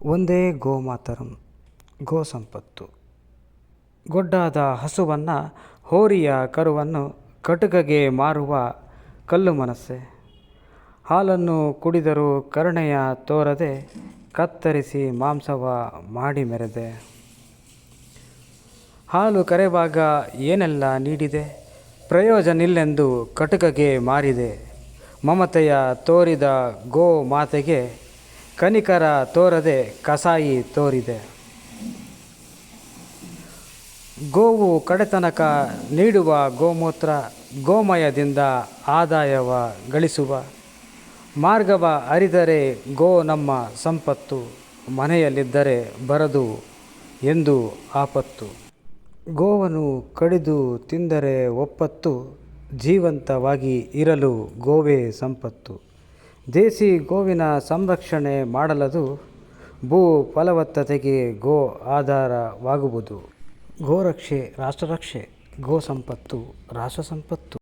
ಒಂದೇ ಗೋಮಾತರಂ. ಗೋ ಸಂಪತ್ತು. ಗೊಡ್ಡಾದ ಹಸುವನ್ನು, ಹೋರಿಯ ಕರುವನ್ನು ಕಟುಕಗೆ ಮಾರುವ ಕಲ್ಲು ಮನಸ್ಸೆ. ಹಾಲನ್ನು ಕುಡಿದರೂ ಕರುಣೆಯ ತೋರದೆ, ಕತ್ತರಿಸಿ ಮಾಂಸವ ಮಾಡಿ ಮೆರೆದೆ. ಹಾಲು ಕರೆವಾಗ ಏನೆಲ್ಲ ನೀಡಿದೆ, ಪ್ರಯೋಜನಿಲ್ಲೆಂದು ಕಟುಕಗೆ ಮಾರಿದೆ. ಮಮತೆಯ ತೋರಿದ ಗೋ ಮಾತೆಗೆ, ಕನಿಕರ ತೋರದೆ ಕಸಾಯಿ ತೋರಿದೆ. ಗೋವು ಕಡೆತನಕ ನೀಡುವ ಗೋಮೂತ್ರ, ಗೋಮಯದಿಂದ ಆದಾಯವ ಗಳಿಸುವ ಮಾರ್ಗವ ಅರಿದರೆ ಗೋ ನಮ್ಮ ಸಂಪತ್ತು. ಮನೆಯಲ್ಲಿದ್ದರೆ ಬರದು ಎಂದು ಆಪತ್ತು. ಗೋವನ್ನು ಕಡಿದು ತಿಂದರೆ ಒಪ್ಪತ್ತು, ಜೀವಂತವಾಗಿ ಇರಲು ಗೋವೇ ಸಂಪತ್ತು. ದೇಸಿ ಗೋವಿನ ಸಂರಕ್ಷಣೆ ಮಾಡಲದು, ಭೂ ಫಲವತ್ತತೆಗೆ ಗೋ ಆಧಾರವಾಗುವುದು. ಗೋರಕ್ಷೆ ರಾಷ್ಟ್ರರಕ್ಷೆ, ಗೋ ಸಂಪತ್ತು ರಾಷ್ಟ್ರ ಸಂಪತ್ತು.